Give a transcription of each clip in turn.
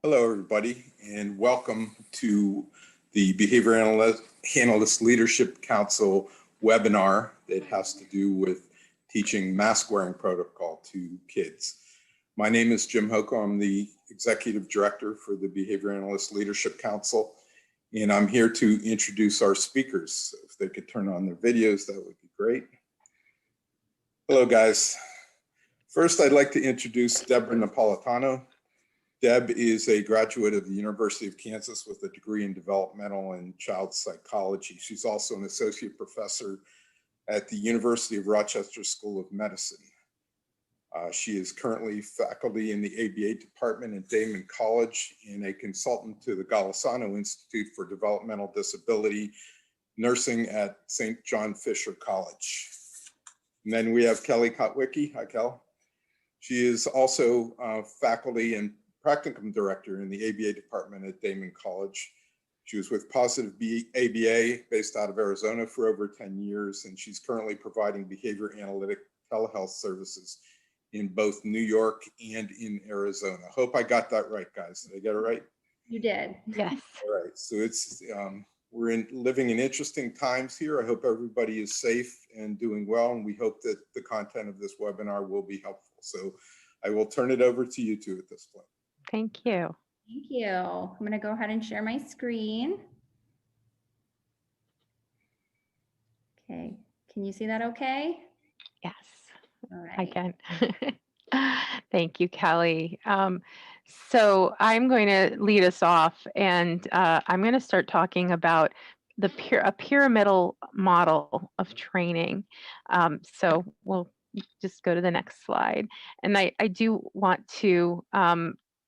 Hello, everybody, and welcome to the Behavior Analyst Leadership Council webinar that has to do with teaching mask wearing protocol to kids. My name is Jim Hoko. I'm the Executive Director for the Behavior Analyst Leadership Council, and I'm here to introduce our speakers. If they could turn on their videos, that would be great. Hello, guys. First, I'd like to introduce Deborah Napolitano. Deb is a graduate of the University of Kansas with a degree in developmental and child psychology. She's also an associate professor at the University of Rochester School of Medicine. She is currently faculty in the ABA department at Damon College and a consultant to the Golisano Institute for Developmental Disability Nursing at St. John Fisher College. And then we have Kelly Kotwicki. Hi, Kel. She is also faculty and practicum director in the ABA department at Damon College. She was with Positive ABA based out of Arizona for over 10 years, and she's currently providing behavior-analytic telehealth services in both New York and in Arizona. Hope I got that right, guys. Did I get it right? You did. Yes. All right, so it's we're living in interesting times here. I hope everybody is safe and doing well, and we hope that the content of this webinar will be helpful. So I will turn it over to you two at this point. Thank you. Thank you. I'm going to go ahead and share my screen. Okay. Can you see that okay? Yes, All right. I can. Thank you, Kelly. So I'm going to lead us off, and I'm going to start talking about a pyramidal model of training. So we'll just go to the next slide. And I do want to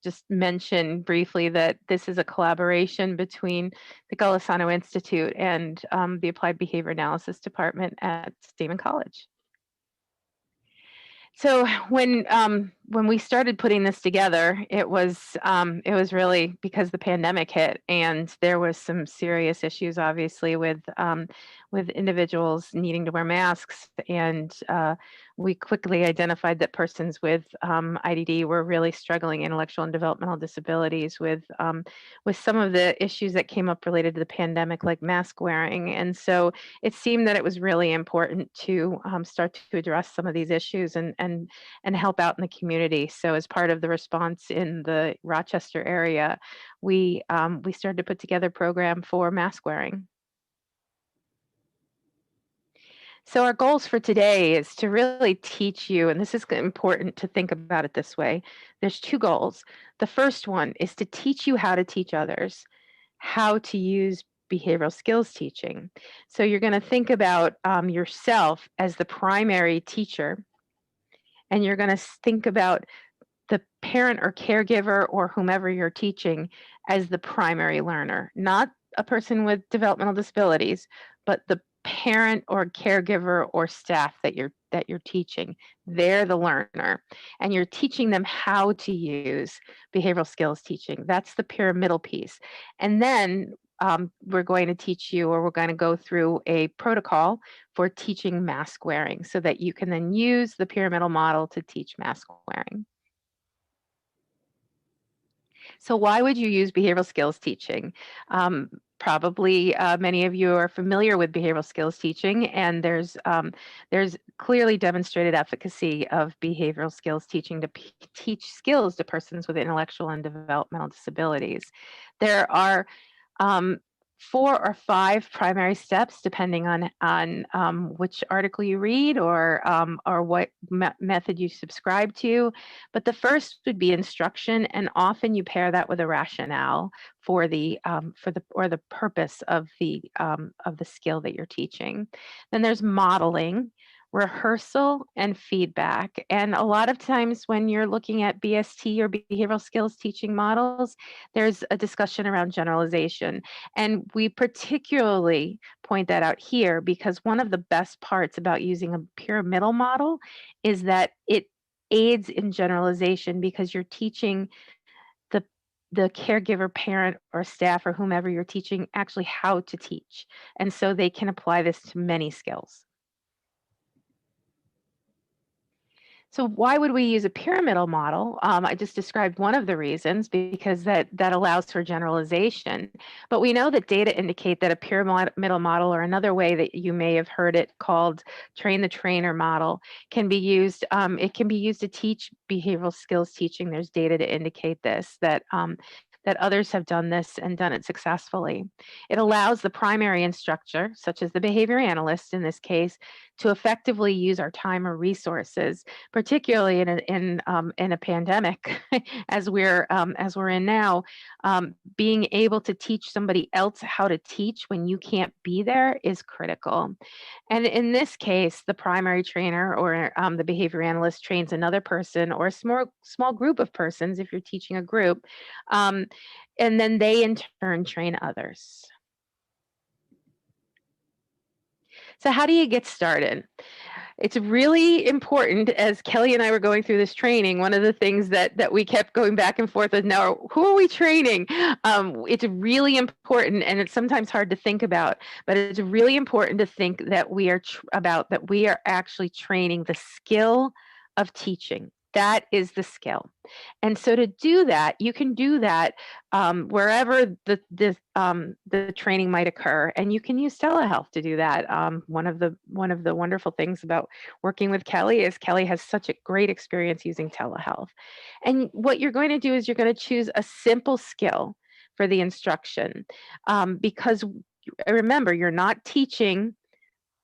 just mention briefly that this is a collaboration between the Golisano Institute and the Applied Behavior Analysis Department at Damon College. So when we started putting this together, it was really because the pandemic hit, and there was some serious issues, obviously, with individuals needing to wear masks, and we quickly identified that persons with IDD were really struggling, intellectual and developmental disabilities, with some of the issues that came up related to the pandemic, like mask wearing, and so it seemed that it was really important to start to address some of these issues and help out in the community. So as part of the response in the Rochester area, we started to put together a program for mask wearing. So our goals for today is to really teach you, and this is important to think about it this way. There's two goals. The first one is to teach you how to teach others, how to use behavioral skills teaching. So you're going to think about yourself as the primary teacher, and you're going to think about the parent or caregiver or whomever you're teaching as the primary learner, not a person with developmental disabilities, but the parent or caregiver or staff that you're teaching. They're the learner, and you're teaching them how to use behavioral skills teaching. That's the pyramidal piece. And then we're going to teach you, or we're going to go through a protocol for teaching mask wearing so that you can then use the pyramidal model to teach mask wearing. So why would you use behavioral skills teaching? Probably many of you are familiar with behavioral skills teaching, and there's clearly demonstrated efficacy of behavioral skills teaching to teach skills to persons with intellectual and developmental disabilities. There are 4 or 5 primary steps, depending on which article you read or what method you subscribe to. But the first would be instruction, and often you pair that with a rationale for the purpose of the skill that you're teaching. Then there's modeling, rehearsal, and feedback. And a lot of times when you're looking at BST or behavioral skills teaching models, there's a discussion around generalization. And we particularly point that out here because one of the best parts about using a pyramidal model is that it aids in generalization because you're teaching the caregiver, parent, or staff, or whomever you're teaching actually how to teach. And so they can apply this to many skills. So why would we use a pyramidal model? I just described one of the reasons because that allows for generalization. But we know that data indicate that a pyramidal model, or another way that you may have heard it called train the trainer model, can be used. It can be used to teach behavioral skills teaching. There's data to indicate this, that others have done this and done it successfully. It allows the primary instructor, such as the behavior analyst in this case, to effectively use our time or resources, particularly in a pandemic, as we're in now. Being able to teach somebody else how to teach when you can't be there is critical. And in this case, the primary trainer or the behavior analyst trains another person or a small group of persons if you're teaching a group, and then they in turn train others. So how do you get started? It's really important, as Kelly and I were going through this training, one of the things that we kept going back and forth with, now, who are we training? It's really important, and it's sometimes hard to think about, but it's really important to think that we are actually training the skill of teaching. That is the skill. And so to do that, you can do that wherever the training might occur, and you can use telehealth to do that. One of the wonderful things about working with Kelly is Kelly has such a great experience using telehealth. And what you're going to do is you're going to choose a simple skill for the instruction, because remember, you're not teaching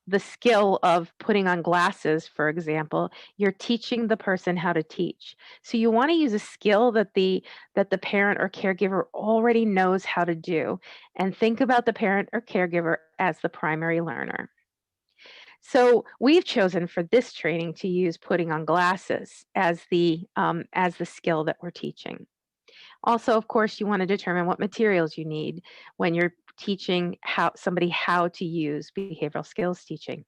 the skill of putting on glasses, for example. You're teaching the person how to teach. So you want to use a skill that the parent or caregiver already knows how to do, and think about the parent or caregiver as the primary learner. So we've chosen for this training to use putting on glasses as the skill that we're teaching. Also, of course, you want to determine what materials you need when you're teaching somebody how to use behavioral skills teaching.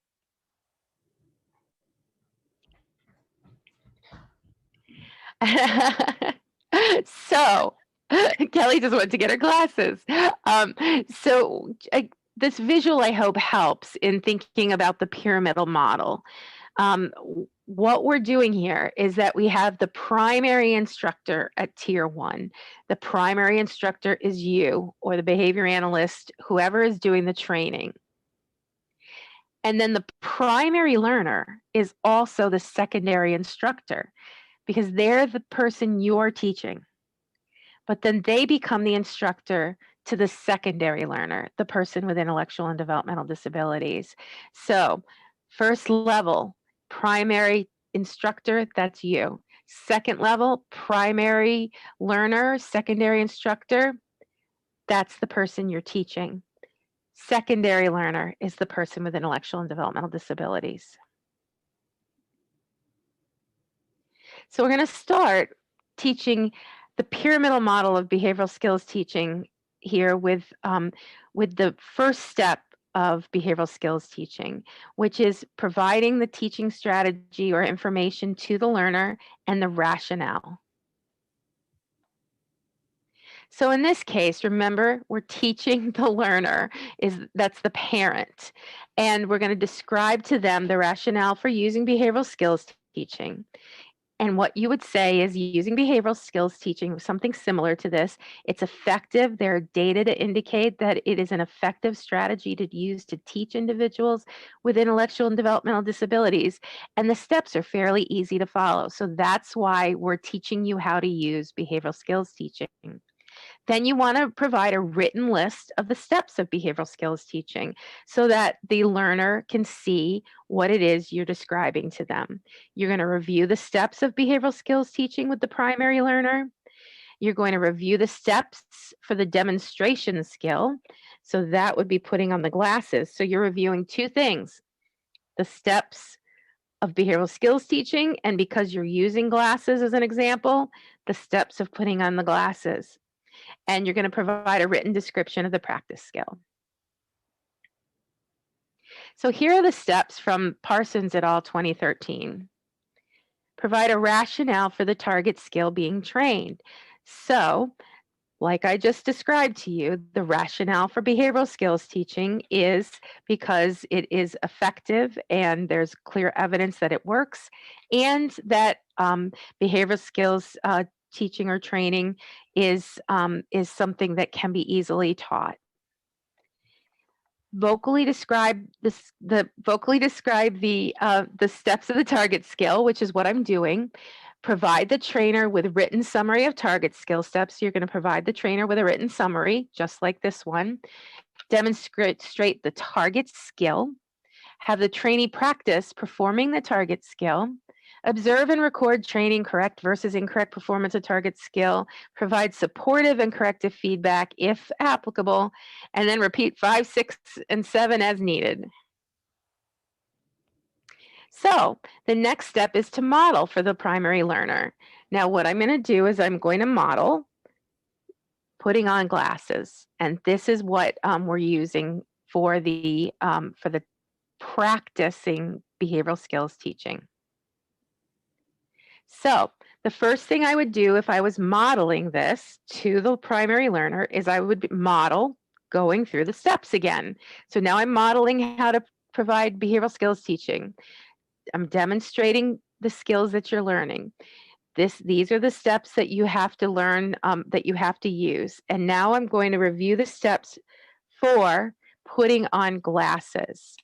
So Kelly just went to get her glasses. This visual, I hope, helps in thinking about the pyramidal model. What we're doing here is that we have the primary instructor at tier 1. The primary instructor is you, or the behavior analyst, whoever is doing the training. And then the primary learner is also the secondary instructor, because they're the person you're teaching. But then they become the instructor to the secondary learner, the person with intellectual and developmental disabilities. So first level, primary instructor, that's you. Second level, primary learner, secondary instructor, that's the person you're teaching. Secondary learner is the person with intellectual and developmental disabilities. So we're going to start teaching the pyramidal model of behavioral skills teaching here with the first step of behavioral skills teaching, which is providing the teaching strategy or information to the learner and the rationale. So in this case, remember, we're teaching the learner, that's the parent, and we're going to describe to them the rationale for using behavioral skills teaching. And what you would say is, using behavioral skills teaching, something similar to this, it's effective. There are data to indicate that it is an effective strategy to use to teach individuals with intellectual and developmental disabilities. And the steps are fairly easy to follow. So that's why we're teaching you how to use behavioral skills teaching. Then you want to provide a written list of the steps of behavioral skills teaching so that the learner can see what it is you're describing to them. You're going to review the steps of behavioral skills teaching with the primary learner. You're going to review the steps for the demonstration skill. So that would be putting on the glasses. So you're reviewing two things: the steps of behavioral skills teaching, and because you're using glasses as an example, the steps of putting on the glasses. And you're going to provide a written description of the practice skill. So here are the steps from Parsons et al. 2013. Provide a rationale for the target skill being trained. So Like I just described to you, the rationale for behavioral skills teaching is because it is effective and there's clear evidence that it works, and that behavioral skills teaching or training is something that can be easily taught. Vocally describe this, vocally describe the steps of the target skill, which is what I'm doing. Provide the trainer with a written summary of target skill steps. You're going to provide the trainer with a written summary, just like this one. Demonstrate the target skill. Have the trainee practice performing the target skill. Observe and record training, correct versus incorrect performance of target skill. Provide supportive and corrective feedback if applicable, and then repeat 5, 6, and 7 as needed. So the next step is to model for the primary learner. Now what I'm going to do is I'm going to model putting on glasses, and this is what we're using for the practicing behavioral skills teaching. So the first thing I would do if I was modeling this to the primary learner is I would model going through the steps again. So now I'm modeling how to provide behavioral skills teaching. I'm demonstrating the skills that you're learning. These are the steps that you have to learn, that you have to use. And now I'm going to review the steps for putting on glasses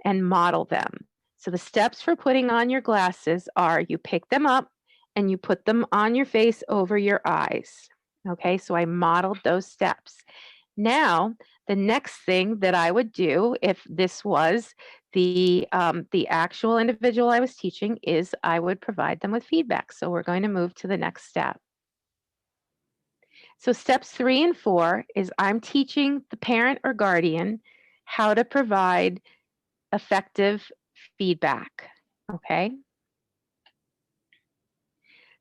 and model them. So the steps for putting on your glasses are you pick them up and you put them on your face over your eyes. Okay, so I modeled those steps. Now, the next thing that I would do if this was the actual individual I was teaching is I would provide them with feedback. So we're going to move to the next step. So steps 3 and 4 is I'm teaching the parent or guardian how to provide effective feedback, okay?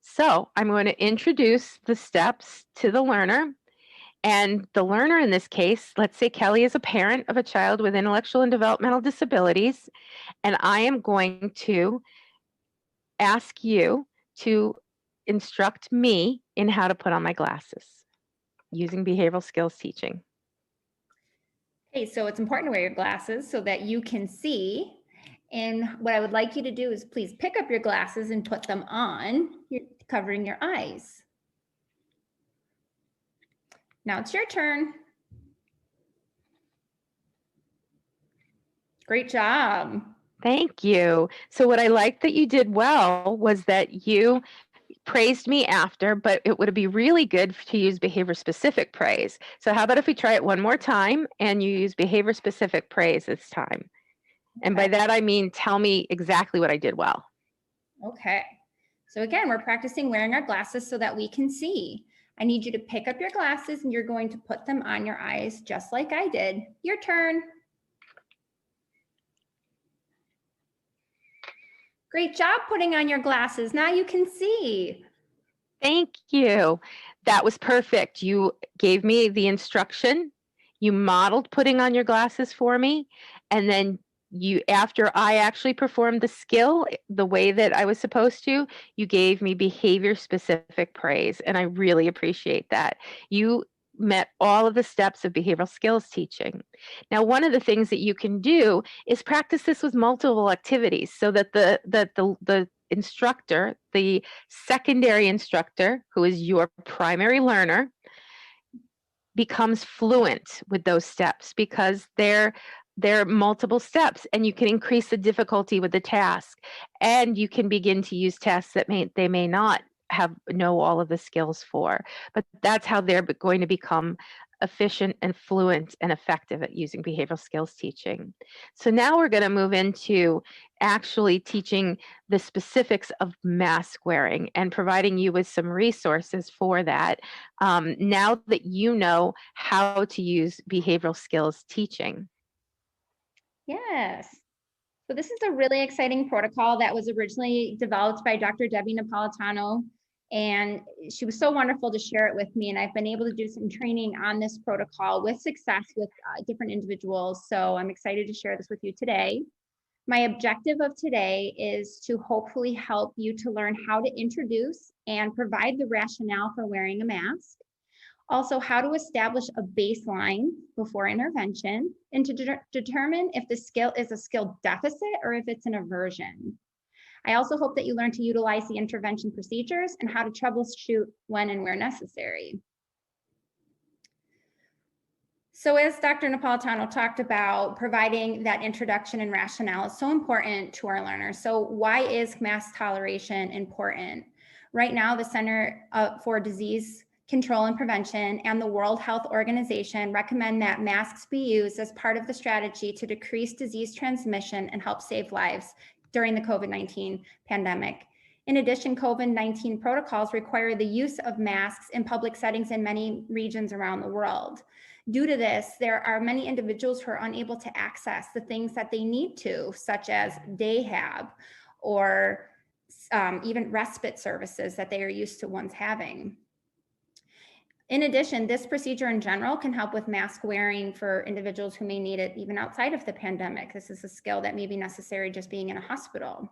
So I'm going to introduce the steps to the learner, and the learner in this case, let's say Kelly is a parent of a child with intellectual and developmental disabilities, and I am going to ask you to instruct me in how to put on my glasses using behavioral skills teaching. Okay, so it's important to wear your glasses so that you can see. And what I would like you to do is please pick up your glasses and put them on, covering your eyes. Now it's your turn. Great job. Thank you. So what I liked that you did well was that you praised me after, but it would be really good to use behavior specific praise. So how about if we try it one more time and you use behavior specific praise this time? And by that, I mean, tell me exactly what I did well. Okay. So again, we're practicing wearing our glasses so that we can see. I need you to pick up your glasses and you're going to put them on your eyes just like I did. Your turn. Great job putting on your glasses. Now you can see. Thank you. That was perfect. You gave me the instruction. You modeled putting on your glasses for me. And then after I actually performed the skill the way that I was supposed to, you gave me behavior specific praise. And I really appreciate that. You met all of the steps of behavioral skills teaching. Now, one of the things that you can do is practice this with multiple activities so that the instructor, the secondary instructor, who is your primary learner, becomes fluent with those steps because they're multiple steps, and you can increase the difficulty with the task, and you can begin to use tasks that they may not know all of the skills for, but that's how they're going to become efficient and fluent and effective at using behavioral skills teaching. So now we're going to move into actually teaching the specifics of mask wearing and providing you with some resources for that, now that you know how to use behavioral skills teaching. Yes. So this is a really exciting protocol that was originally developed by Dr. Debbie Napolitano, and she was so wonderful to share it with me. And I've been able to do some training on this protocol with success with different individuals. So I'm excited to share this with you today. My objective of today is to hopefully help you to learn how to introduce and provide the rationale for wearing a mask. Also, how to establish a baseline before intervention, and to determine if the skill is a skill deficit or if it's an aversion. I also hope that you learn to utilize the intervention procedures and how to troubleshoot when and where necessary. So as Dr. Napolitano talked about, providing that introduction and rationale is so important to our learners. So why is mask toleration important? Right now, the Center for Disease Control and Prevention and the World Health Organization recommend that masks be used as part of the strategy to decrease disease transmission and help save lives during the COVID-19 pandemic. In addition, COVID-19 protocols require the use of masks in public settings in many regions around the world. Due to this, there are many individuals who are unable to access the things that they need to, such as day hab or even respite services that they are used to once having. In addition, this procedure in general can help with mask wearing for individuals who may need it even outside of the pandemic. This is a skill that may be necessary just being in a hospital.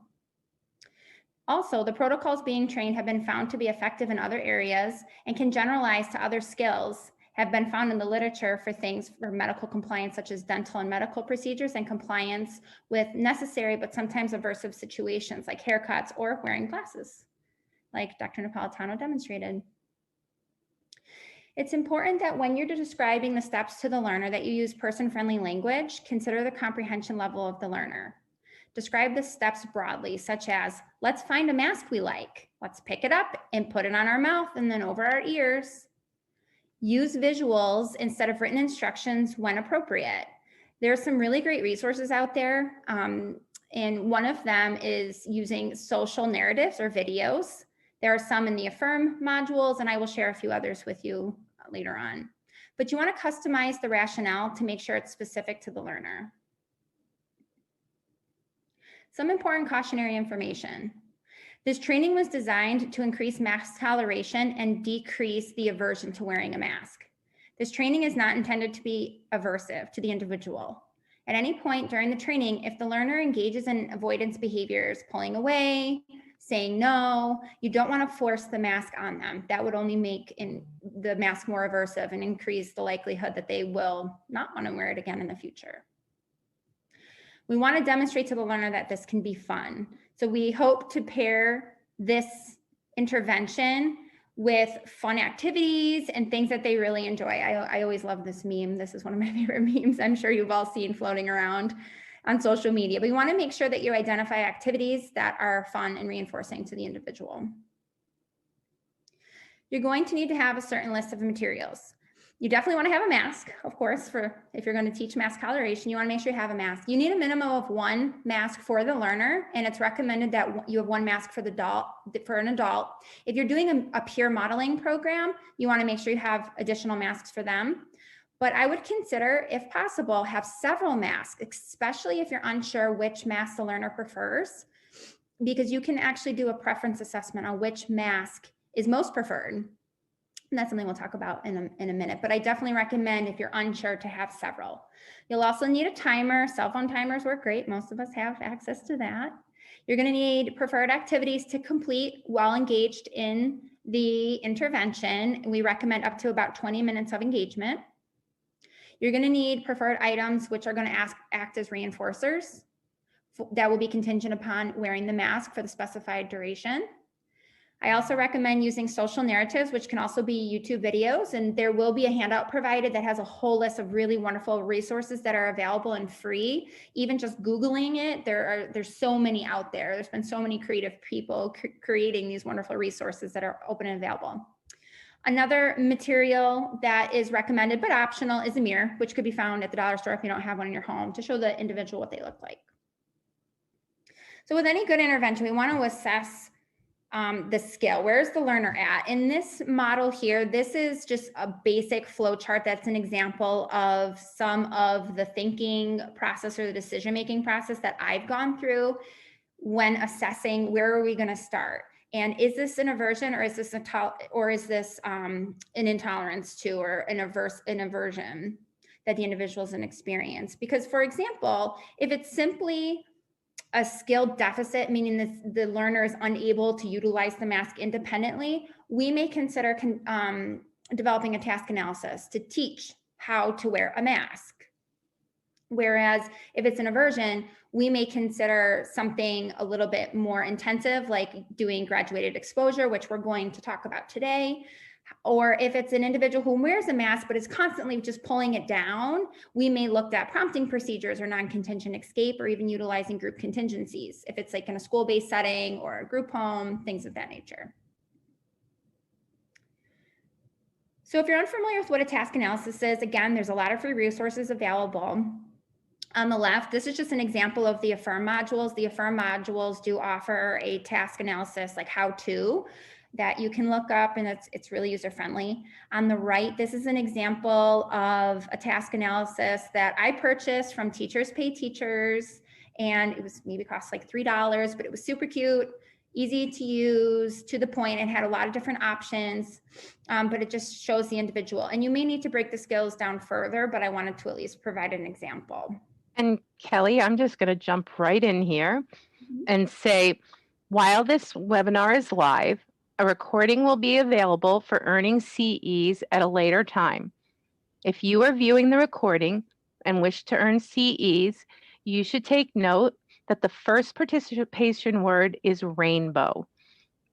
Also, the protocols being trained have been found to be effective in other areas and can generalize to other skills, have been found in the literature for things for medical compliance, such as dental and medical procedures, and compliance with necessary but sometimes aversive situations like haircuts or wearing glasses, like Dr. Napolitano demonstrated. It's important that when you're describing the steps to the learner that you use person-friendly language. Consider the comprehension level of the learner. Describe the steps broadly, such as, let's find a mask we like. Let's pick it up and put it on our mouth and then over our ears. Use visuals instead of written instructions when appropriate. There are some really great resources out there, and one of them is using social narratives or videos. There are some in the Affirm modules, and I will share a few others with you later on. But you want to customize the rationale to make sure it's specific to the learner. Some important cautionary information. This training was designed to increase mask toleration and decrease the aversion to wearing a mask. This training is not intended to be aversive to the individual. At any point during the training, if the learner engages in avoidance behaviors, pulling away, saying no, you don't want to force the mask on them. That would only make the mask more aversive and increase the likelihood that they will not want to wear it again in the future. We want to demonstrate to the learner that this can be fun. So we hope to pair this intervention with fun activities and things that they really enjoy. I always love this meme. This is one of my favorite memes. I'm sure you've all seen floating around on social media, but you want to make sure that you identify activities that are fun and reinforcing to the individual. You're going to need to have a certain list of materials. You definitely want to have a mask, of course, if you're going to teach mask toleration. You want to make sure you have a mask. You need a minimum of one mask for the learner, and it's recommended that you have one mask for an adult. If you're doing a peer modeling program, you want to make sure you have additional masks for them. But I would consider, if possible, have several masks, especially if you're unsure which mask the learner prefers, because you can actually do a preference assessment on which mask is most preferred. And that's something we'll talk about in a minute, but I definitely recommend, if you're unsure, to have several. You'll also need a timer. Cell phone timers work great. Most of us have access to that. You're going to need preferred activities to complete while engaged in the intervention. We recommend up to about 20 minutes of engagement. You're going to need preferred items, which are going to act as reinforcers. That will be contingent upon wearing the mask for the specified duration. I also recommend using social narratives, which can also be YouTube videos, and there will be a handout provided that has a whole list of really wonderful resources that are available and free. Even just Googling it, there's so many out there. There's been so many creative people creating these wonderful resources that are open and available. Another material that is recommended but optional is a mirror, which could be found at the dollar store if you don't have one in your home, to show the individual what they look like. So with any good intervention, we want to assess the skill. Where's the learner at? In this model here, this is just a basic flow chart. That's an example of some of the thinking process or the decision-making process that I've gone through when assessing where are we going to start. And is this an aversion, or is this an intolerance to, or an aversion that the individual is an experience? Because, for example, if it's simply a skill deficit, meaning the learner is unable to utilize the mask independently, we may consider developing a task analysis to teach how to wear a mask. Whereas if it's an aversion, we may consider something a little bit more intensive, like doing graduated exposure, which we're going to talk about today. Or if it's an individual who wears a mask, but is constantly just pulling it down, we may look at prompting procedures or non-contingent escape, or even utilizing group contingencies, if it's like in a school-based setting or a group home, things of that nature. So if you're unfamiliar with what a task analysis is, again, there's a lot of free resources available. On the left, this is just an example of the Affirm modules. The Affirm modules do offer a task analysis, like how to, that you can look up, and it's really user-friendly. On the right, this is an example of a task analysis that I purchased from Teachers Pay Teachers, and it was maybe cost like $3, but it was super cute, easy to use, to the point. It had a lot of different options, but it just shows the individual. And you may need to break the skills down further, but I wanted to at least provide an example. And Kelly, I'm just going to jump right in here and say, while this webinar is live, a recording will be available for earning CEs at a later time. If you are viewing the recording and wish to earn CEs, you should take note that the first participation word is rainbow,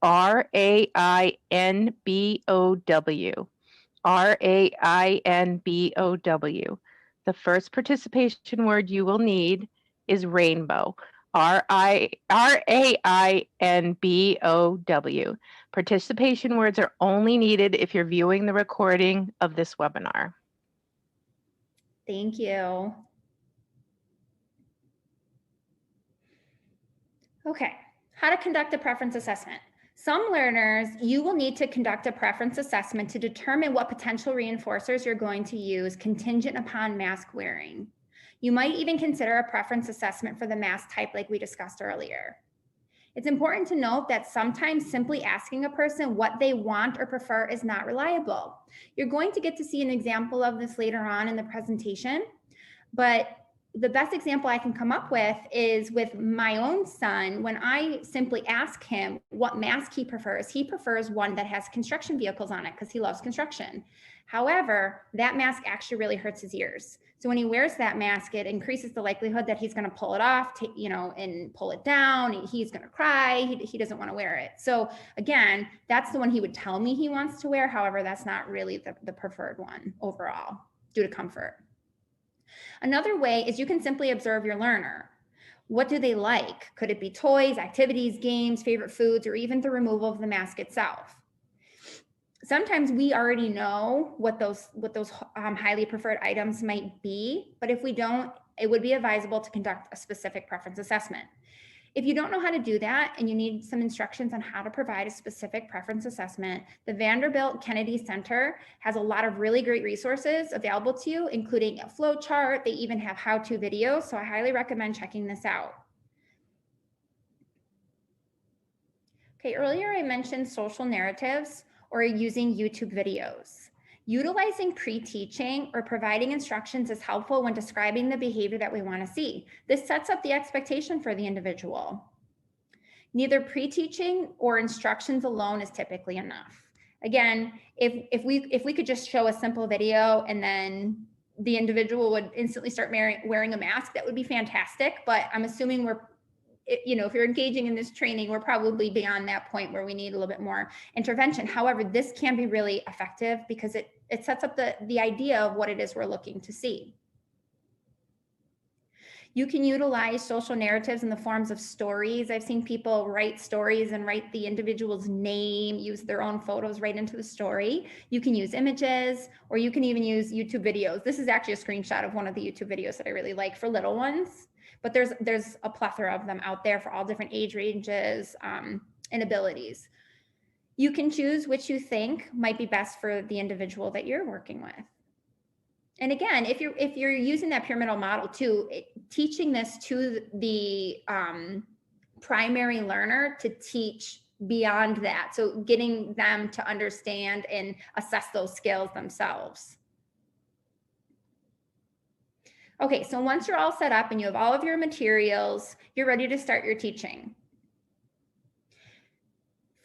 R-A-I-N-B-O-W, R-A-I-N-B-O-W. The first participation word you will need is rainbow, R-A-I-N-B-O-W. Participation words are only needed if you're viewing the recording of this webinar. Thank you. Okay, how to conduct a preference assessment. Some learners, you will need to conduct a preference assessment to determine what potential reinforcers you're going to use contingent upon mask wearing. You might even consider a preference assessment for the mask type like we discussed earlier. It's important to note that sometimes simply asking a person what they want or prefer is not reliable. You're going to get to see an example of this later on in the presentation, but the best example I can come up with is with my own son. When I simply ask him what mask he prefers one that has construction vehicles on it because he loves construction. However, that mask actually really hurts his ears. So when he wears that mask, it increases the likelihood that he's going to pull it off, and pull it down. He's going to cry. He doesn't want to wear it. So again, that's the one he would tell me he wants to wear. However, that's not really the preferred one overall due to comfort. Another way is you can simply observe your learner. What do they like? Could it be toys, activities, games, favorite foods, or even the removal of the mask itself? Sometimes we already know what those highly preferred items might be, but if we don't, it would be advisable to conduct a specific preference assessment. If you don't know how to do that and you need some instructions on how to provide a specific preference assessment, the Vanderbilt Kennedy Center has a lot of really great resources available to you, including a flow chart. They even have how-to videos, so I highly recommend checking this out. Okay, earlier I mentioned social narratives or using YouTube videos. Utilizing pre-teaching or providing instructions is helpful when describing the behavior that we want to see. This sets up the expectation for the individual. Neither pre-teaching or instructions alone is typically enough. Again, if we could just show a simple video and then the individual would instantly start wearing a mask, that would be fantastic. But I'm assuming if you're engaging in this training, we're probably beyond that point where we need a little bit more intervention. However, this can be really effective because it sets up the idea of what it is we're looking to see. You can utilize social narratives in the forms of stories. I've seen people write stories and write the individual's name, use their own photos right into the story. You can use images, or you can even use YouTube videos. This is actually a screenshot of one of the YouTube videos that I really like for little ones. But there's a plethora of them out there for all different age ranges and abilities. You can choose which you think might be best for the individual that you're working with. And again, if you're using that pyramidal model too, teaching this to the primary learner to teach beyond that. So getting them to understand and assess those skills themselves. Okay, so once you're all set up and you have all of your materials, you're ready to start your teaching.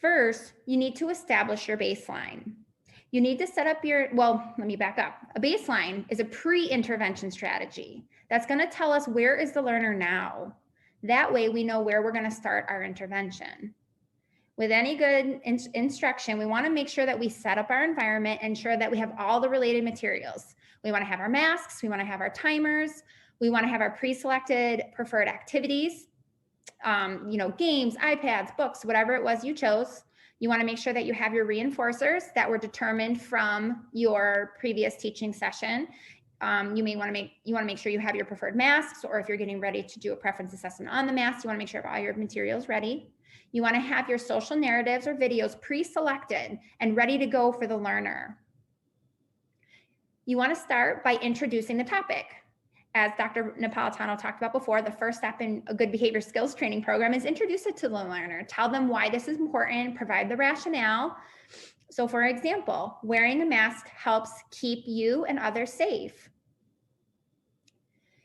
First, you need to establish your baseline. You need to set up your, well, let me back up. A baseline is a pre-intervention strategy. That's going to tell us where is the learner now. That way we know where we're going to start our intervention. With any good instruction, we want to make sure that we set up our environment, ensure that we have all the related materials. We want to have our masks, we want to have our timers, we want to have our pre-selected preferred activities, games, iPads, books, whatever it was you chose. You want to make sure that you have your reinforcers that were determined from your previous teaching session. You want to make sure you have your preferred masks, or if you're getting ready to do a preference assessment on the masks, you want to make sure you have all your materials ready. You want to have your social narratives or videos pre-selected and ready to go for the learner. You want to start by introducing the topic. As Dr. Napolitano talked about before, the first step in a good behavior skills training program is introduce it to the learner. Tell them why this is important, provide the rationale. So for example, wearing a mask helps keep you and others safe.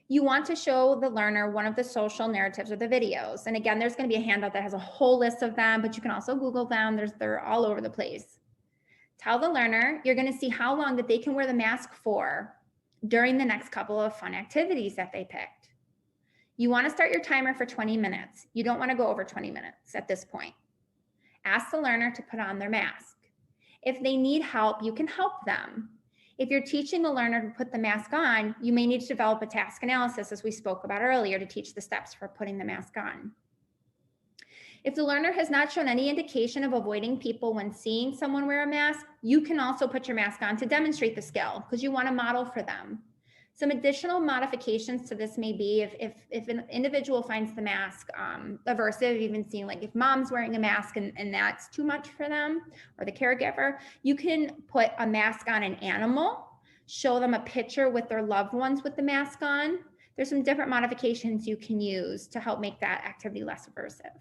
You want to show the learner one of the social narratives or the videos. And again, there's going to be a handout that has a whole list of them, but you can also Google them. They're all over the place. Tell the learner you're going to see how long that they can wear the mask for during the next couple of fun activities that they picked. You want to start your timer for 20 minutes. You don't want to go over 20 minutes at this point. Ask the learner to put on their mask. If they need help, you can help them. If you're teaching a learner to put the mask on, you may need to develop a task analysis, as we spoke about earlier, to teach the steps for putting the mask on. If the learner has not shown any indication of avoiding people when seeing someone wear a mask, you can also put your mask on to demonstrate the skill, because you want to model for them. Some additional modifications to this may be if an individual finds the mask aversive, even seeing like if mom's wearing a mask and that's too much for them, or the caregiver, you can put a mask on an animal, show them a picture with their loved ones with the mask on. There's some different modifications you can use to help make that activity less aversive.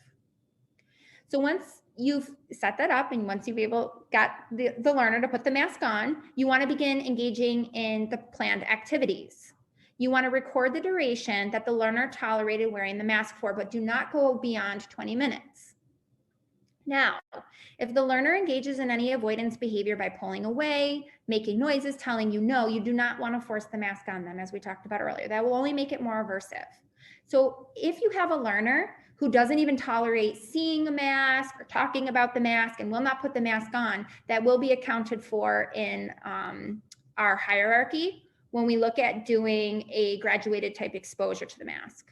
So once you've set that up and once you've got the learner to put the mask on, you want to begin engaging in the planned activities. You want to record the duration that the learner tolerated wearing the mask for, but do not go beyond 20 minutes. Now, if the learner engages in any avoidance behavior by pulling away, making noises, telling you no, you do not want to force the mask on them, as we talked about earlier. That will only make it more aversive. So if you have a learner who doesn't even tolerate seeing a mask or talking about the mask and will not put the mask on, that will be accounted for in our hierarchy when we look at doing a graduated type exposure to the mask.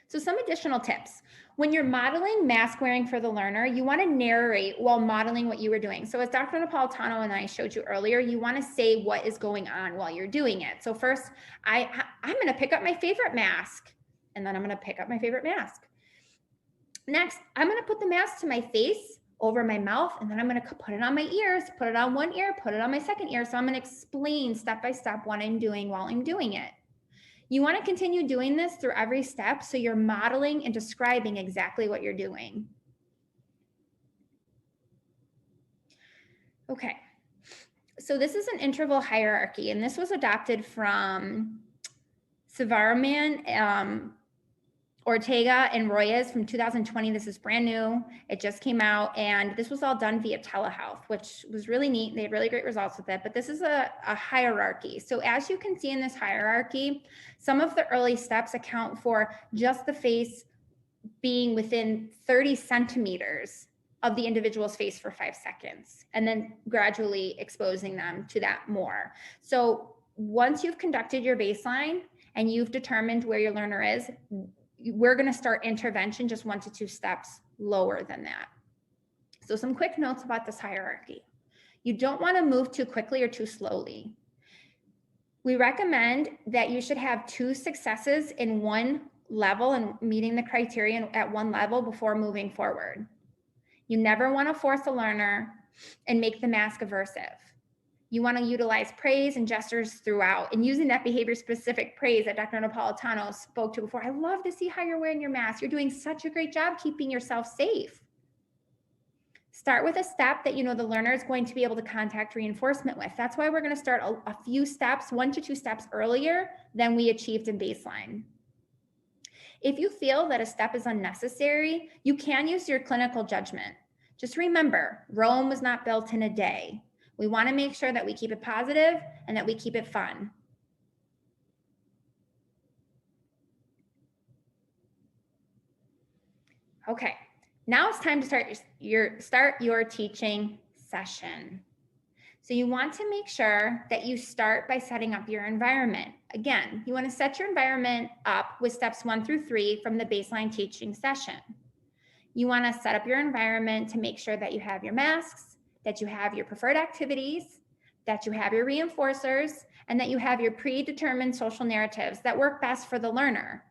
So some additional tips. When you're modeling mask wearing for the learner, you want to narrate while modeling what you were doing. So as Dr. Napolitano and I showed you earlier, you want to say what is going on while you're doing it. So first, I'm going to pick up my favorite mask. And then I'm going to pick up my favorite mask. Next, I'm going to put the mask to my face, over my mouth, and then I'm going to put it on my ears, put it on one ear, put it on my second ear. So I'm going to explain step by step what I'm doing while I'm doing it. You want to continue doing this through every step so you're modeling and describing exactly what you're doing. Okay, so this is an interval hierarchy, and this was adopted from Savarman, Ortega and Royes from 2020. This is brand new. It just came out, and this was all done via telehealth, which was really neat. They had really great results with it, but this is a hierarchy. So as you can see in this hierarchy, some of the early steps account for just the face being within 30 centimeters of the individual's face for 5 seconds, and then gradually exposing them to that more. So once you've conducted your baseline and you've determined where your learner is, we're going to start intervention just 1 to 2 steps lower than that. So some quick notes about this hierarchy. You don't want to move too quickly or too slowly. We recommend that you should have 2 successes in one level and meeting the criteria at one level before moving forward. You never want to force a learner and make the mask aversive. You want to utilize praise and gestures throughout, and using that behavior-specific praise that Dr. Napolitano spoke to before. I love to see how you're wearing your mask. You're doing such a great job keeping yourself safe. Start with a step that you know the learner is going to be able to contact reinforcement with. That's why we're going to start a few steps, 1 to 2 steps earlier than we achieved in baseline. If you feel that a step is unnecessary, you can use your clinical judgment. Just remember, Rome was not built in a day. We want to make sure that we keep it positive and that we keep it fun. Okay, now it's time to start your teaching session. So you want to make sure that you start by setting up your environment. Again, you want to set your environment up with steps 1 through 3 from the baseline teaching session. You want to set up your environment to make sure that you have your masks, that you have your preferred activities, that you have your reinforcers, and that you have your predetermined social narratives that work best for the learner.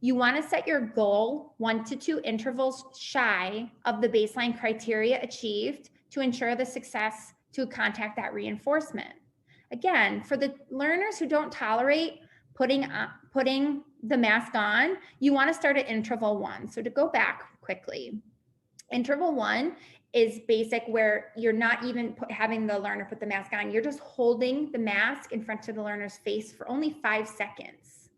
You want to set your goal 1 to 2 intervals shy of the baseline criteria achieved to ensure the success to contact that reinforcement. Again, for the learners who don't tolerate putting the mask on, you want to start at interval 1. So to go back quickly, interval 1 is basic, where you're not even having the learner put the mask on. You're just holding the mask in front of the learner's face for only 5 seconds.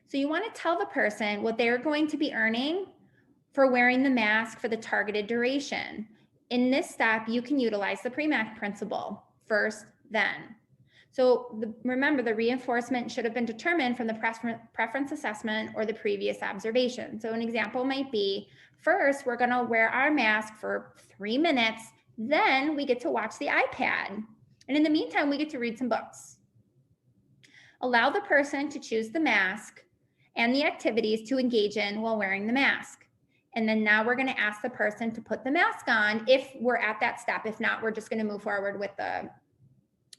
So you want to tell the person what they're going to be earning for wearing the mask for the targeted duration. In this step, you can utilize the pre-mask principle, first, then. So remember, the reinforcement should have been determined from the preference assessment or the previous observation. So an example might be, first, we're going to wear our mask for 3 minutes, then we get to watch the iPad. And in the meantime, we get to read some books. Allow the person to choose the mask and the activities to engage in while wearing the mask. And then now we're going to ask the person to put the mask on if we're at that step. If not, we're just going to move forward with the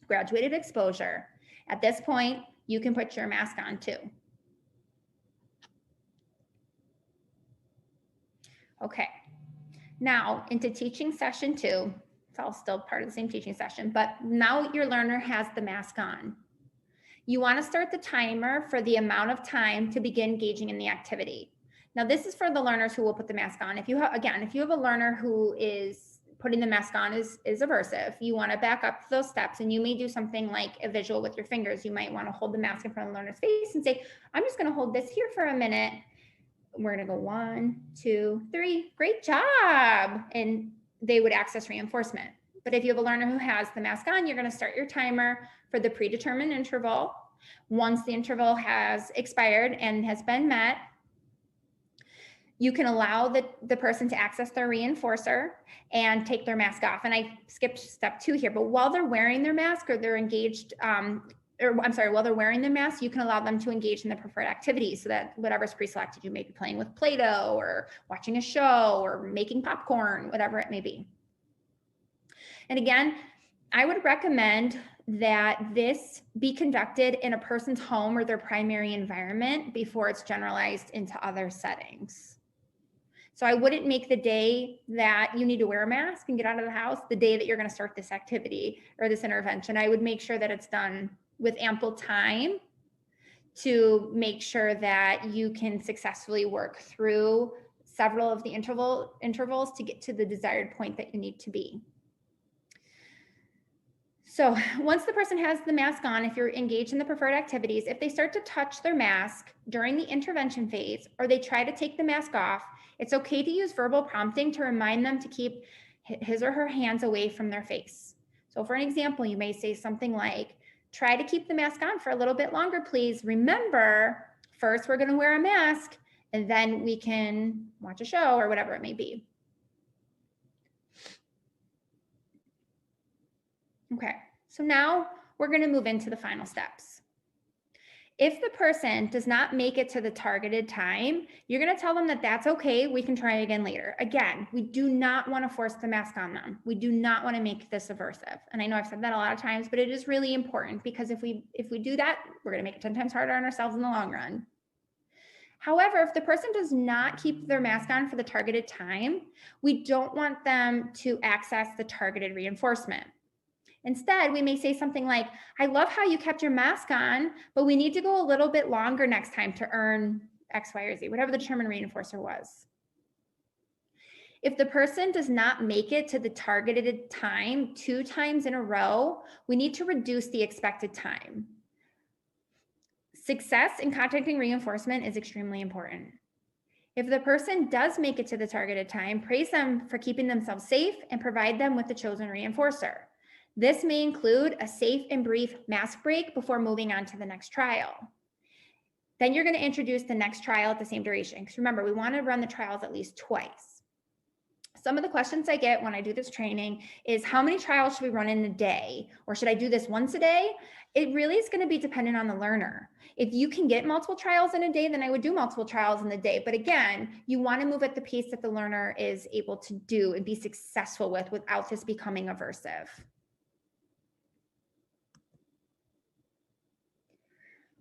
graduated exposure. At this point, you can put your mask on too. Okay, now into teaching session 2. It's all still part of the same teaching session, but now your learner has the mask on. You want to start the timer for the amount of time to begin engaging in the activity. Now, this is for the learners who will put the mask on. If you have a learner who is putting the mask on is aversive, you want to back up those steps, and you may do something like a visual with your fingers. You might want to hold the mask in front of the learner's face and say, I'm just going to hold this here for a minute. We're going to go 1, 2, 3. Great job. And they would access reinforcement. But if you have a learner who has the mask on, you're going to start your timer for the predetermined interval. Once the interval has expired and has been met, you can allow the person to access their reinforcer and take their mask off. And I skipped step 2 here, but while they're wearing their mask or they're engaged, while they're wearing the mask, you can allow them to engage in the preferred activities, so that whatever's pre-selected, you may be playing with Play-Doh or watching a show or making popcorn, whatever it may be. And again, I would recommend that this be conducted in a person's home or their primary environment before it's generalized into other settings. So I wouldn't make the day that you need to wear a mask and get out of the house the day that you're going to start this activity or this intervention. I would make sure that it's done with ample time to make sure that you can successfully work through several of the intervals to get to the desired point that you need to be. So once the person has the mask on, if you're engaged in the preferred activities, if they start to touch their mask during the intervention phase, or they try to take the mask off, it's okay to use verbal prompting to remind them to keep his or her hands away from their face. So for an example, you may say something like, try to keep the mask on for a little bit longer, please. Remember, first we're going to wear a mask, and then we can watch a show or whatever it may be. Okay, so now we're going to move into the final steps. If the person does not make it to the targeted time, you're going to tell them that that's okay. We can try again later. Again, we do not want to force the mask on them. We do not want to make this aversive. And I know I've said that a lot of times, but it is really important, because if we do that, we're going to make it 10 times harder on ourselves in the long run. However, if the person does not keep their mask on for the targeted time, we don't want them to access the targeted reinforcement. Instead, we may say something like, I love how you kept your mask on, but we need to go a little bit longer next time to earn X, Y, or Z, whatever the determined reinforcer was. If the person does not make it to the targeted time 2 times in a row, we need to reduce the expected time. Success in contacting reinforcement is extremely important. If the person does make it to the targeted time, praise them for keeping themselves safe and provide them with the chosen reinforcer. This may include a safe and brief mask break before moving on to the next trial. Then you're going to introduce the next trial at the same duration. Because remember, we want to run the trials at least twice. Some of the questions I get when I do this training is, how many trials should we run in a day? Or should I do this once a day? It really is going to be dependent on the learner. If you can get multiple trials in a day, then I would do multiple trials in the day. But again, you want to move at the pace that the learner is able to do and be successful with without this becoming aversive.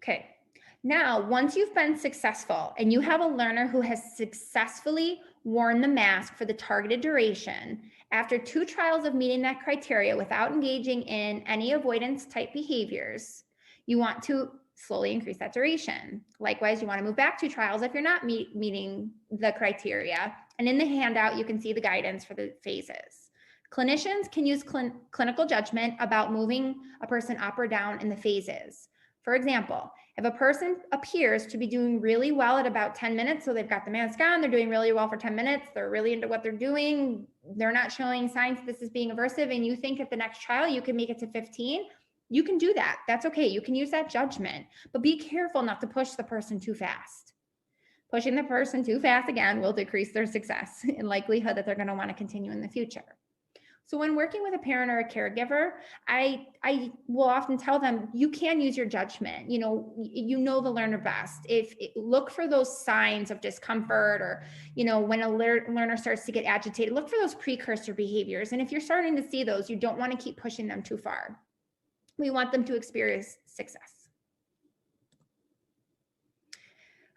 Okay. Now, once you've been successful and you have a learner who has successfully worn the mask for the targeted duration, after 2 trials of meeting that criteria without engaging in any avoidance type behaviors, you want to slowly increase that duration. Likewise, you want to move back 2 trials if you're not meeting the criteria. And in the handout, you can see the guidance for the phases. Clinicians can use clinical judgment about moving a person up or down in the phases. For example, if a person appears to be doing really well at about 10 minutes, so they've got the mask on, they're doing really well for 10 minutes, they're really into what they're doing, they're not showing signs that this is being aversive, and you think at the next trial you can make it to 15, you can do that. That's okay. You can use that judgment, but be careful not to push the person too fast. Pushing the person too fast, again, will decrease their success and likelihood that they're going to want to continue in the future. So when working with a parent or a caregiver, I will often tell them, you can use your judgment. You know the learner best. Look for those signs of discomfort, or when a learner starts to get agitated, look for those precursor behaviors. And if you're starting to see those, you don't want to keep pushing them too far. We want them to experience success.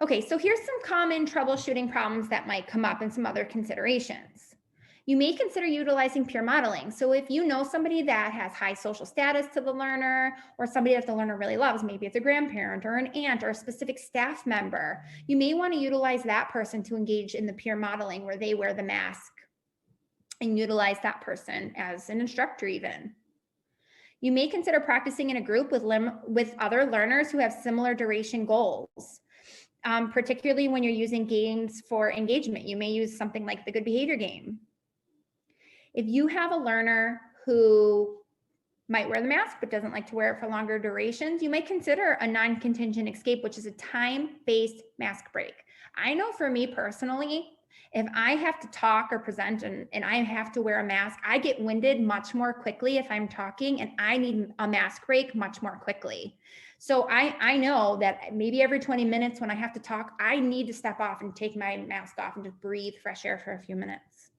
Okay, so here's some common troubleshooting problems that might come up and some other considerations. You may consider utilizing peer modeling. So if you know somebody that has high social status to the learner, or somebody that the learner really loves, maybe it's a grandparent or an aunt or a specific staff member, you may want to utilize that person to engage in the peer modeling where they wear the mask and utilize that person as an instructor even. You may consider practicing in a group with other learners who have similar duration goals. Particularly when you're using games for engagement, you may use something like the good behavior game. If you have a learner who might wear the mask but doesn't like to wear it for longer durations, you might consider a non-contingent escape, which is a time-based mask break. I know for me personally, if I have to talk or present and I have to wear a mask, I get winded much more quickly if I'm talking, and I need a mask break much more quickly. So I know that maybe every 20 minutes when I have to talk, I need to step off and take my mask off and just breathe fresh air for a few minutes.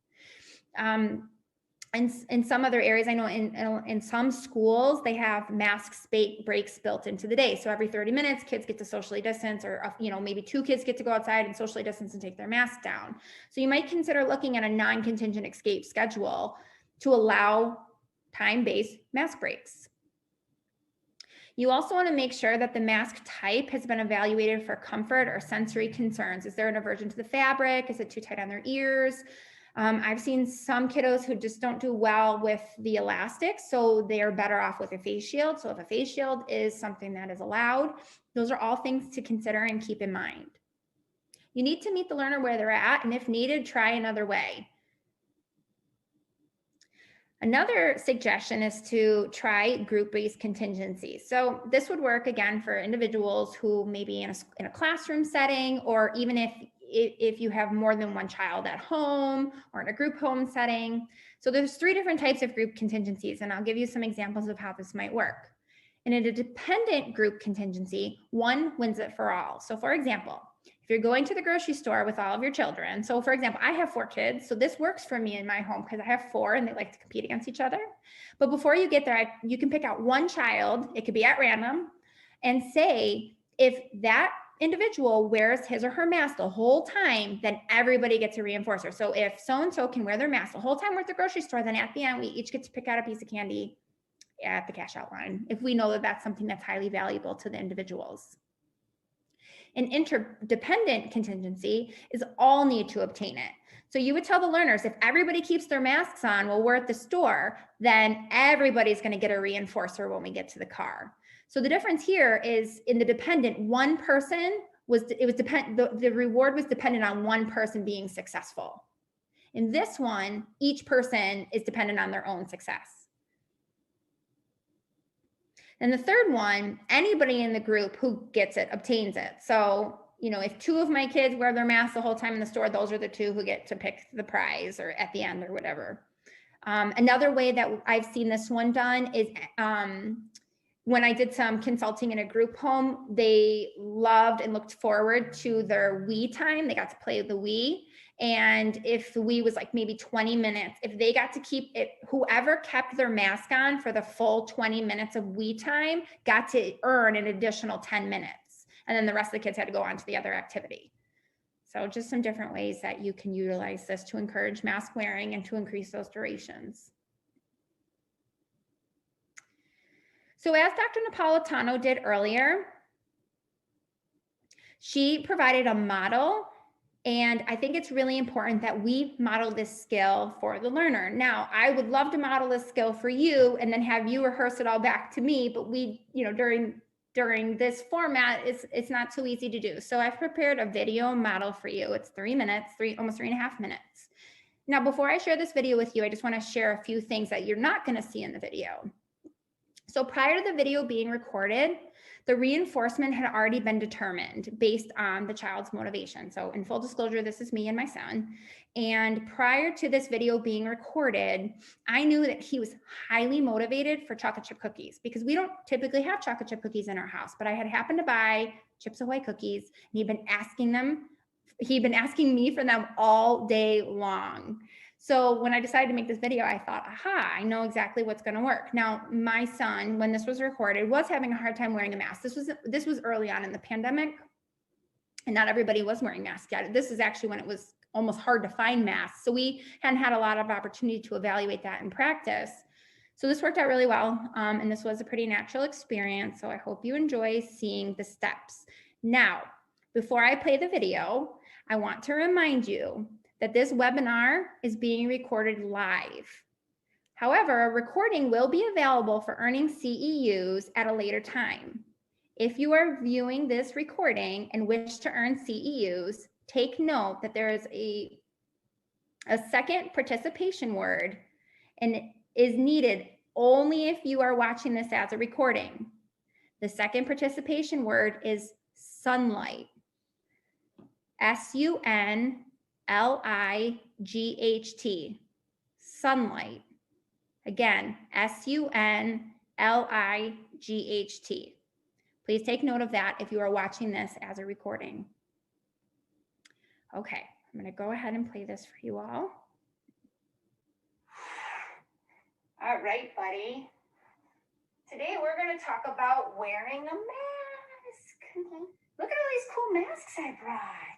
And in some other areas, I know in some schools, they have mask breaks built into the day. So every 30 minutes, kids get to socially distance, or maybe 2 kids get to go outside and socially distance and take their mask down. So you might consider looking at a non-contingent escape schedule to allow time-based mask breaks. You also want to make sure that the mask type has been evaluated for comfort or sensory concerns. Is there an aversion to the fabric? Is it too tight on their ears? I've seen some kiddos who just don't do well with the elastics, so they are better off with a face shield. So if a face shield is something that is allowed, those are all things to consider and keep in mind. You need to meet the learner where they're at, and if needed, try another way. Another suggestion is to try group-based contingencies. So this would work again for individuals who may be in a classroom setting, or even if you have more than one child at home or in a group home setting. So there's 3 different types of group contingencies, and I'll give you some examples of how this might work. In a dependent group contingency, one wins it for all. So for example, if you're going to the grocery store with all of your children, so for example, I have 4 kids, so this works for me in my home because I have 4 and they like to compete against each other. But before you get there, you can pick out one child, it could be at random, and say if that individual wears his or her mask the whole time, then everybody gets a reinforcer. So if so-and-so can wear their mask the whole time we're at the grocery store, then at the end, we each get to pick out a piece of candy at the cash out line, if we know that that's something that's highly valuable to the individuals. An interdependent contingency is all need to obtain it. So you would tell the learners, if everybody keeps their masks on while we're at the store, then everybody's going to get a reinforcer when we get to the car. So the difference here is in the dependent, one person the reward was dependent on one person being successful. In this one, each person is dependent on their own success. And the third one, anybody in the group who gets it obtains it. So, you know, if 2 of my kids wear their masks the whole time in the store, those are the 2 who get to pick the prize or at the end or whatever. Another way that I've seen this one done is when I did some consulting in a group home, they loved and looked forward to their Wii time. They got to play the Wii. And if the Wii was like maybe 20 minutes, if they got to keep it, whoever kept their mask on for the full 20 minutes of Wii time got to earn an additional 10 minutes. And then the rest of the kids had to go on to the other activity. So just some different ways that you can utilize this to encourage mask wearing and to increase those durations. So as Dr. Napolitano did earlier, she provided a model, and I think it's really important that we model this skill for the learner. Now, I would love to model this skill for you and then have you rehearse it all back to me, but we, you know, during this format, it's not so easy to do. So I've prepared a video model for you. It's 3 minutes, almost 3.5 minutes. Now, before I share this video with you, I just want to share a few things that you're not going to see in the video. So prior to the video being recorded, the reinforcement had already been determined based on the child's motivation. So in full disclosure, this is me and my son. And prior to this video being recorded, I knew that he was highly motivated for chocolate chip cookies because we don't typically have chocolate chip cookies in our house, but I had happened to buy Chips Ahoy cookies and he'd been asking me for them all day long. So when I decided to make this video, I thought, aha, I know exactly what's going to work. Now, my son, when this was recorded, was having a hard time wearing a mask. This was early on in the pandemic, and not everybody was wearing masks yet. This is actually when it was almost hard to find masks. So we hadn't had a lot of opportunity to evaluate that in practice. So this worked out really well, and this was a pretty natural experience. So I hope you enjoy seeing the steps. Now, before I play the video, I want to remind you that this webinar is being recorded live. However, a recording will be available for earning CEUs at a later time. If you are viewing this recording and wish to earn CEUs, take note that there is a second participation word and it is needed only if you are watching this as a recording. The second participation word is sunlight. SUNLIGHT, sunlight. Again, SUNLIGHT. Please take note of that if you are watching this as a recording. Okay, I'm going to go ahead and play this for you all. All right, buddy. Today we're going to talk about wearing a mask. Okay. Look at all these cool masks I brought.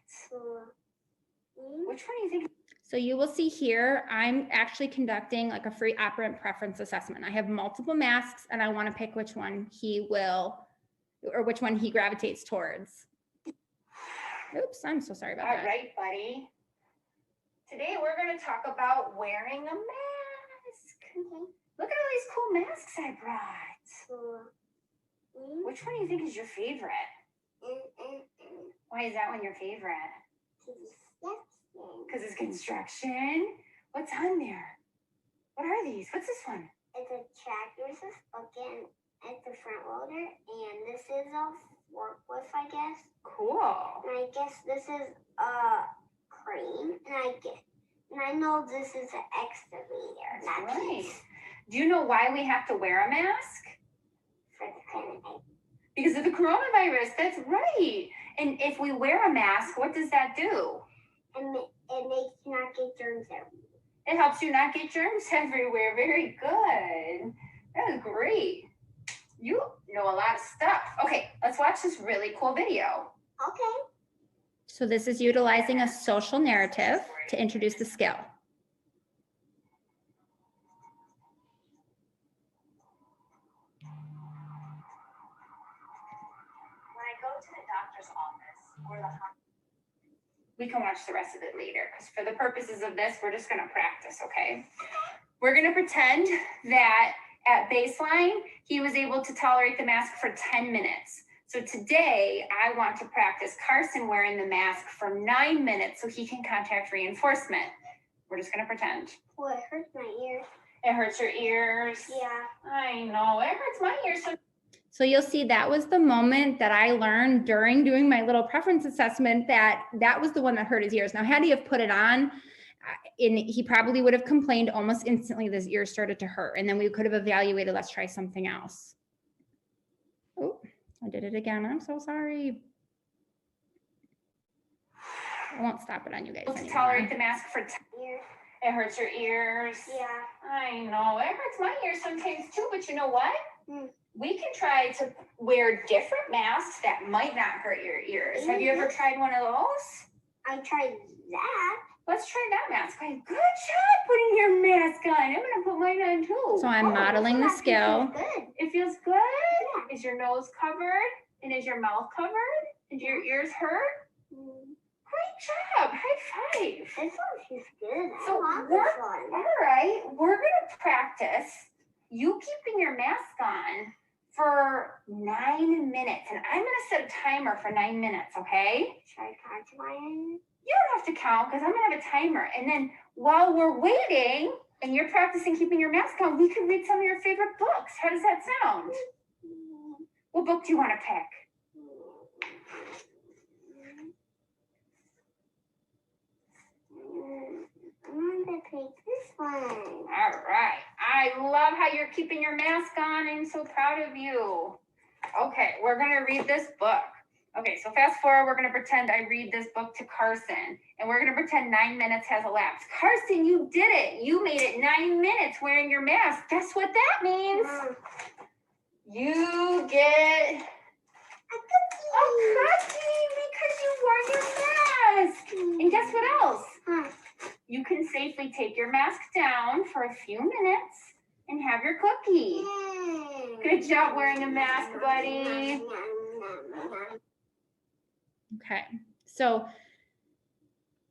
Which one do you think? So you will see here, I'm actually conducting like a free operant preference assessment. I have multiple masks and I want to pick which one he will, or which one he gravitates towards. Oops, I'm so sorry about that. All right, buddy. Today we're going to talk about wearing a mask. Okay. Look at all these cool masks I brought. Which one do you think is your favorite? Why is that one your favorite? Because it's construction. What's on there? What are these? What's this one? It's a tractor. This is looking at the front loader, and this is a forklift, I guess. Cool. And I guess this is a crane, and I know this is an excavator. That's right. Do you know why we have to wear a mask? For the pandemic. Because of the coronavirus. That's right. And if we wear a mask, what does that do? And it makes you not get germs everywhere. It helps you not get germs everywhere. Very good. That was great. You know a lot of stuff. Okay, let's watch this really cool video. Okay. So this is utilizing a social narrative to introduce the skill. When I go to the doctor's office, We can watch the rest of it later, because for the purposes of this, we're just gonna practice, okay? We're gonna pretend that at baseline, he was able to tolerate the mask for 10 minutes. So today, I want to practice Carson wearing the mask for 9 minutes so he can contact reinforcement. We're just gonna pretend. Oh, it hurts my ears. It hurts your ears. Yeah. I know, it hurts my ears. So you'll see that was the moment that I learned during doing my little preference assessment that that was the one that hurt his ears. Now, had he have put it on, he probably would have complained almost instantly that his ears started to hurt. And then we could have evaluated, let's try something else. Oh, I did it again. I'm so sorry. I won't stop it on you guys anymore. Tolerate the mask for 10 years. It hurts your ears. Yeah. I know, it hurts my ears sometimes too, but you know what? We can try to wear different masks that might not hurt your ears. Have you ever tried one of those? I tried that. Let's try that mask. Good job putting your mask on. I'm gonna put mine on too. So I'm modeling the skill. It feels good? Yeah. Is your nose covered? And is your mouth covered? And do your ears hurt? Great job. High five. This one feels good. So all right, we're gonna practice you keeping your mask on for 9 minutes. And I'm gonna set a timer for 9 minutes, okay? Should I count mine? You don't have to count because I'm gonna have a timer. And then while we're waiting and you're practicing keeping your mask on, we could read some of your favorite books. How does that sound? What book do you wanna pick? I'm going to pick this one. All right. I love how you're keeping your mask on. I'm so proud of you. Okay, we're going to read this book. Okay, so fast forward, we're going to pretend I read this book to Carson, and we're going to pretend 9 minutes has elapsed. Carson, you did it. You made it 9 minutes wearing your mask. Guess what that means? You get a cookie because you wore your mask. And guess what else? You can safely take your mask down for a few minutes and have your cookie. Good job wearing a mask, buddy. Okay, so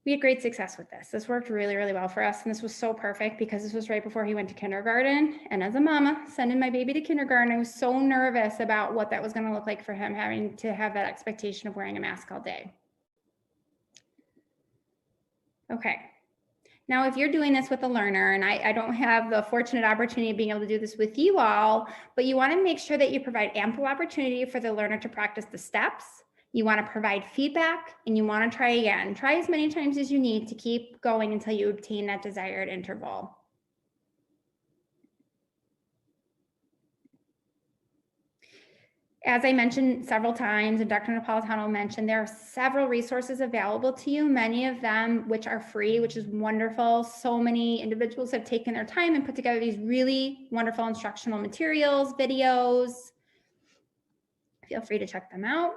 we had great success with this. This worked really, really well for us. And this was so perfect because this was right before he went to kindergarten. And as a mama, sending my baby to kindergarten, I was so nervous about what that was going to look like for him, having to have that expectation of wearing a mask all day. Okay. Now, if you're doing this with a learner, and I don't have the fortunate opportunity of being able to do this with you all, but you want to make sure that you provide ample opportunity for the learner to practice the steps. You want to provide feedback, and you want to try again. Try as many times as you need to keep going until you obtain that desired interval. As I mentioned several times, and Dr. Napolitano mentioned, there are several resources available to you, many of them which are free, which is wonderful. So many individuals have taken their time and put together these really wonderful instructional materials, videos. Feel free to check them out.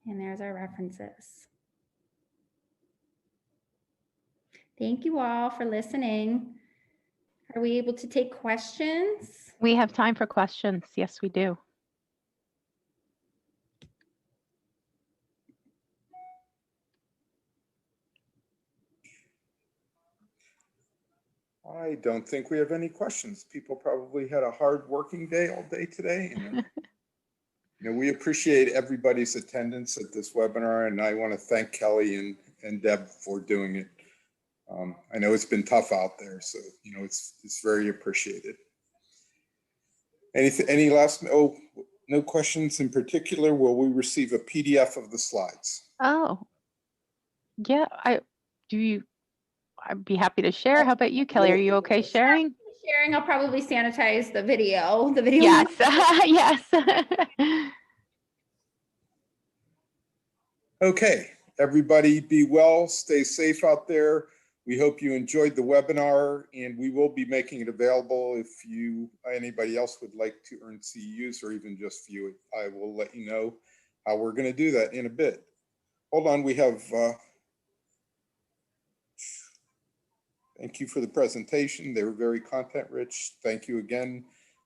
And there's our references. Thank you all for listening. Are we able to take questions? We have time for questions. Yes, we do. I don't think we have any questions. People probably had a hard working day all day today. And, we appreciate everybody's attendance at this webinar, and I want to thank Kelly and Deb for doing it. I know it's been tough out there, so it's very appreciated. Any last? Oh, no questions in particular. Will we receive a PDF of the slides? Oh, yeah. I'd be happy to share. How about you, Kelly? Are you okay sharing? Sharing, I'll probably sanitize the video. Yes, yes. Okay, everybody be well, stay safe out there. We hope you enjoyed the webinar, and we will be making it available if anybody else would like to earn CEUs or even just view it. I will let you know how we're going to do that in a bit. Hold on, we have thank you for the presentation. They were very content rich. Thank you again,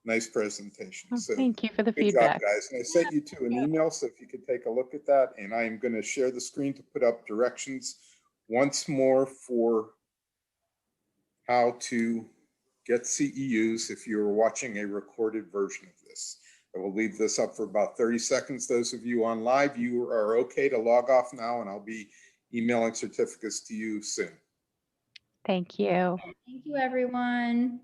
Nice presentation. Oh, So thank you for the good job, feedback. guys. And I sent you to an email, so if you could take a look at that. And I am going to share the screen to put up directions once more for how to get CEUs if you're watching a recorded version of this. I will leave this up for about 30 seconds. Those of you on live, you are okay to log off now, and I'll be emailing certificates to you soon. Thank you. Thank you, everyone.